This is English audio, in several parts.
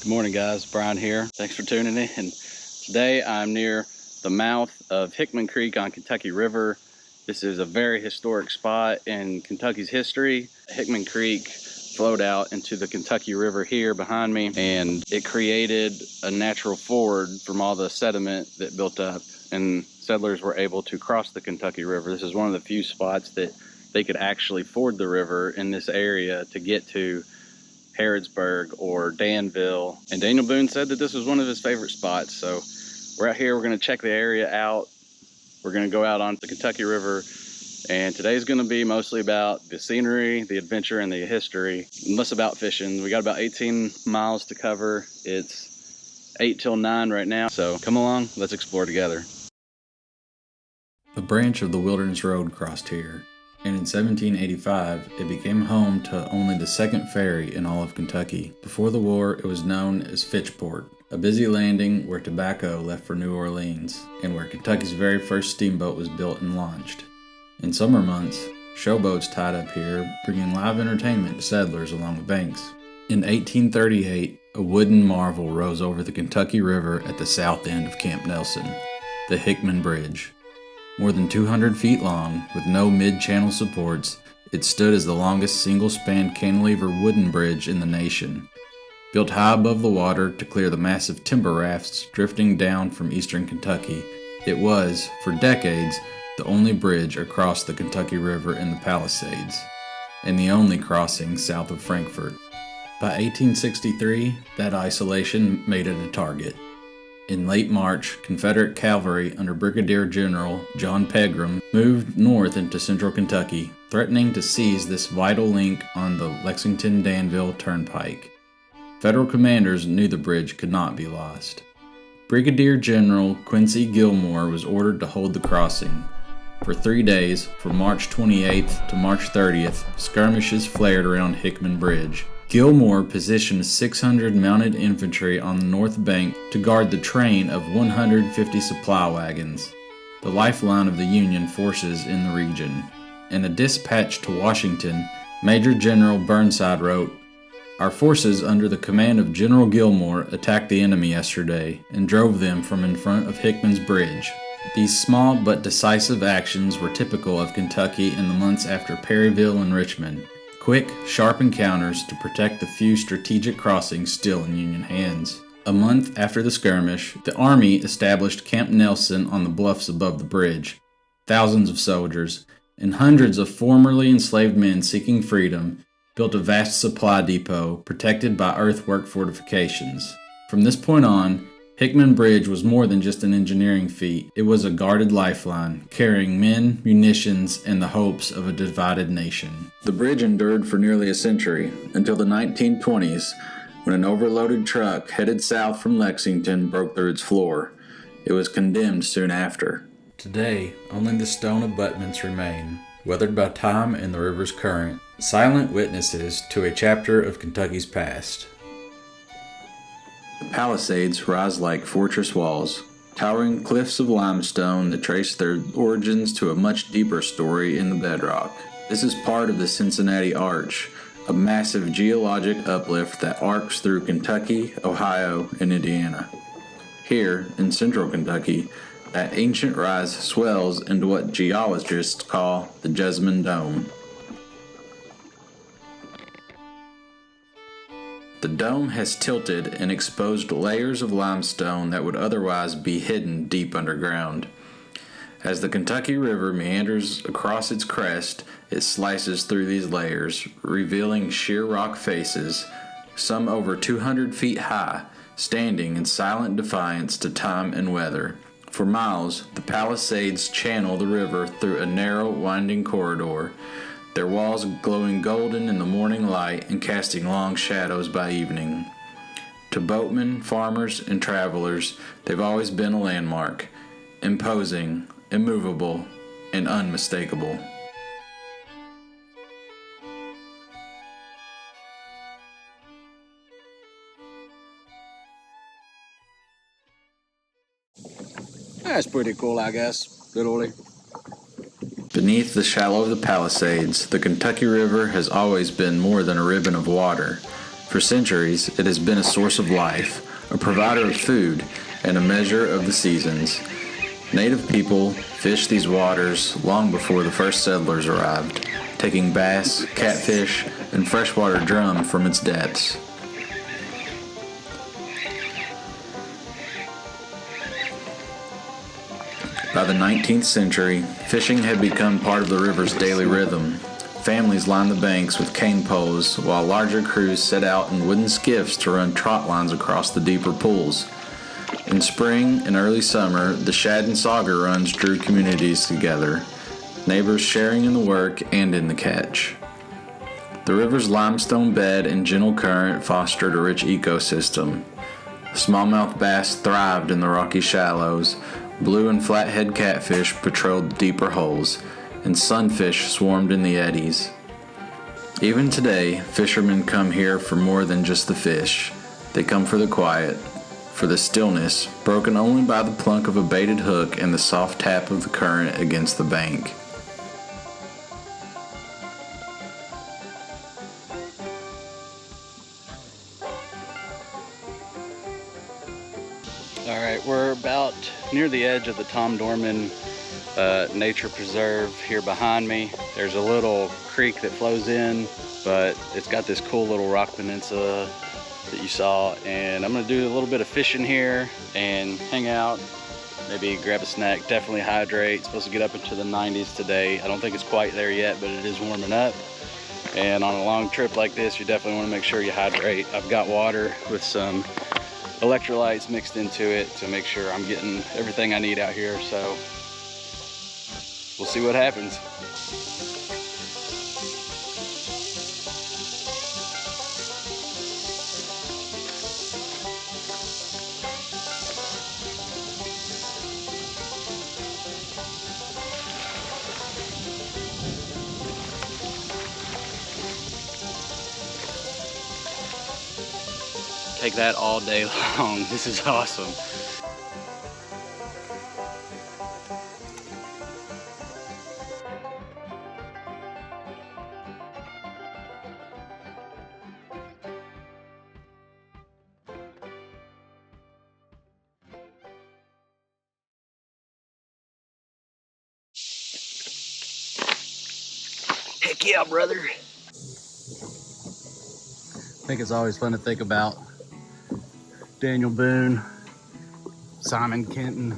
Good morning, guys. Brian here. Thanks for tuning in. And today I'm near the mouth of Hickman Creek on Kentucky River. This is a very historic spot in Kentucky's history. Hickman Creek flowed out into the Kentucky River here behind me, and it created a natural ford from all the sediment that built up, and settlers were able to cross the Kentucky River. This is one of the few spots that they could actually ford the river in this area to get to Harrodsburg or Danville. And Daniel Boone said that this was one of his favorite spots. So we're out here, we're gonna check the area out. We're gonna go out onto the Kentucky River, and today's gonna be mostly about the scenery, the adventure, and the history, and less about fishing. We got about 18 miles to cover. It's 8 till 9 right now. So come along, let's explore together. A branch of the Wilderness Road crossed here, and in 1785 it became home to only the second ferry in all of Kentucky. Before the war, it was known as Fitchport, a busy landing where tobacco left for New Orleans, and where Kentucky's very first steamboat was built and launched. In summer months, showboats tied up here, bringing live entertainment to settlers along the banks. In 1838, a wooden marvel rose over the Kentucky River at the south end of Camp Nelson, the Hickman Bridge. More than 200 feet long, with no mid-channel supports, it stood as the longest single-span cantilever wooden bridge in the nation. Built high above the water to clear the massive timber rafts drifting down from eastern Kentucky, it was, for decades, the only bridge across the Kentucky River in the Palisades, and the only crossing south of Frankfort. By 1863, that isolation made it a target. In late March, Confederate cavalry under Brigadier General John Pegram moved north into central Kentucky, threatening to seize this vital link on the Lexington-Danville Turnpike. Federal commanders knew the bridge could not be lost. Brigadier General Quincy Gilmore was ordered to hold the crossing. For 3 days, from March 28th to March 30th, skirmishes flared around Hickman Bridge. Gilmore positioned 600 mounted infantry on the north bank to guard the train of 150 supply wagons, the lifeline of the Union forces in the region. In a dispatch to Washington, Major General Burnside wrote, "Our forces under the command of General Gilmore attacked the enemy yesterday and drove them from in front of Hickman's Bridge." These small but decisive actions were typical of Kentucky in the months after Perryville and Richmond. Quick, sharp encounters to protect the few strategic crossings still in Union hands. A month after the skirmish, the Army established Camp Nelson on the bluffs above the bridge. Thousands of soldiers, and hundreds of formerly enslaved men seeking freedom, built a vast supply depot protected by earthwork fortifications. From this point on, Hickman Bridge was more than just an engineering feat. It was a guarded lifeline, carrying men, munitions, and the hopes of a divided nation. The bridge endured for nearly a century, until the 1920s, when an overloaded truck headed south from Lexington broke through its floor. It was condemned soon after. Today, only the stone abutments remain, weathered by time and the river's current, silent witnesses to a chapter of Kentucky's past. The Palisades rise like fortress walls, towering cliffs of limestone that trace their origins to a much deeper story in the bedrock. This is part of the Cincinnati Arch, a massive geologic uplift that arcs through Kentucky, Ohio, and Indiana. Here, in central Kentucky, that ancient rise swells into what geologists call the Jessamine Dome. The dome has tilted and exposed layers of limestone that would otherwise be hidden deep underground. As the Kentucky River meanders across its crest, it slices through these layers, revealing sheer rock faces, some over 200 feet high, standing in silent defiance to time and weather. For miles, the Palisades channel the river through a narrow, winding corridor, their walls glowing golden in the morning light and casting long shadows by evening. To boatmen, farmers, and travelers, they've always been a landmark, imposing, immovable, and unmistakable. That's pretty cool, I guess, literally. Beneath the shallow of the Palisades, the Kentucky River has always been more than a ribbon of water. For centuries, it has been a source of life, a provider of food, and a measure of the seasons. Native people fished these waters long before the first settlers arrived, taking bass, catfish, and freshwater drum from its depths. By the 19th century, fishing had become part of the river's daily rhythm. Families lined the banks with cane poles, while larger crews set out in wooden skiffs to run trot lines across the deeper pools. In spring and early summer, the shad and sauger runs drew communities together, neighbors sharing in the work and in the catch. The river's limestone bed and gentle current fostered a rich ecosystem. Smallmouth bass thrived in the rocky shallows, blue and flathead catfish patrolled the deeper holes, and sunfish swarmed in the eddies. Even today, fishermen come here for more than just the fish. They come for the quiet, for the stillness, broken only by the plunk of a baited hook and the soft tap of the current against the bank. All right, we're about near the edge of the Tom Dorman Nature Preserve here behind me. There's a little creek that flows in, but it's got this cool little rock peninsula that you saw, and I'm gonna do a little bit of fishing here and hang out, maybe grab a snack, definitely hydrate. It's supposed to get up into the 90s today. I don't think it's quite there yet, but it is warming up. And on a long trip like this, you definitely want to make sure you hydrate. I've got water with some electrolytes mixed into it to make sure I'm getting everything I need out here, so we'll see what happens. Take that all day long. This is awesome. Heck yeah, brother. I think it's always fun to think about Daniel Boone, Simon Kenton,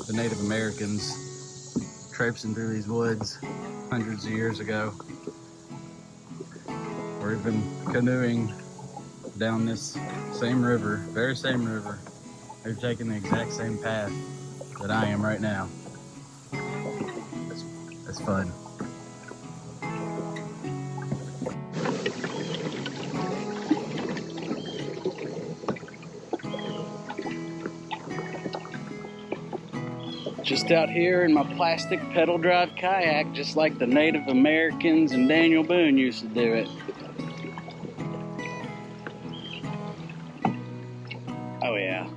the Native Americans traipsing through these woods hundreds of years ago, or even canoeing down this same river, very same river. They're taking the exact same path that I am right now. That's fun. Just out here in my plastic pedal drive kayak, just like the Native Americans and Daniel Boone used to do it. Oh yeah.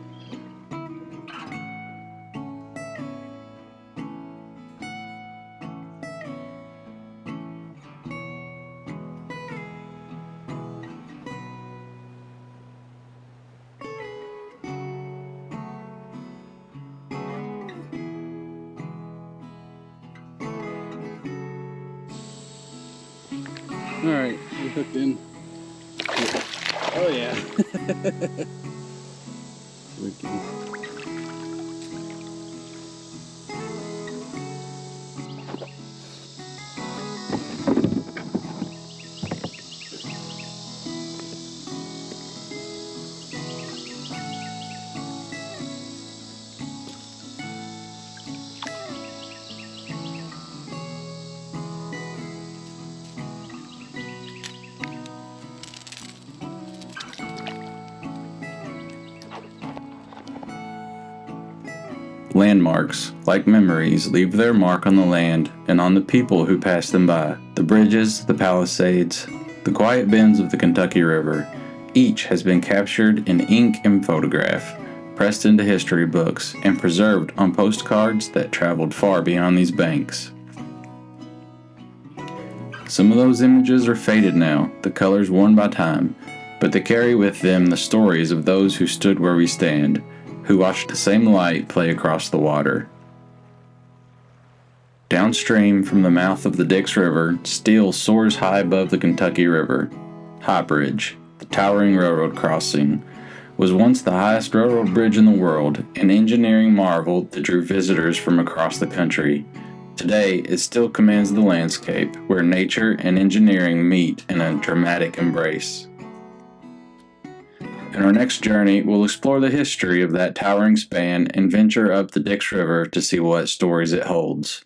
All right, we're hooked in. Oh yeah. Landmarks, like memories, leave their mark on the land and on the people who pass them by. The bridges, the palisades, the quiet bends of the Kentucky River, each has been captured in ink and photograph, pressed into history books, and preserved on postcards that traveled far beyond these banks. Some of those images are faded now, the colors worn by time, but they carry with them the stories of those who stood where we stand, who watched the same light play across the water. Downstream from the mouth of the Dix River, steel soars high above the Kentucky River. High Bridge, the towering railroad crossing, was once the highest railroad bridge in the world, an engineering marvel that drew visitors from across the country. Today, it still commands the landscape, where nature and engineering meet in a dramatic embrace. In our next journey, we'll explore the history of that towering span and venture up the Dix River to see what stories it holds.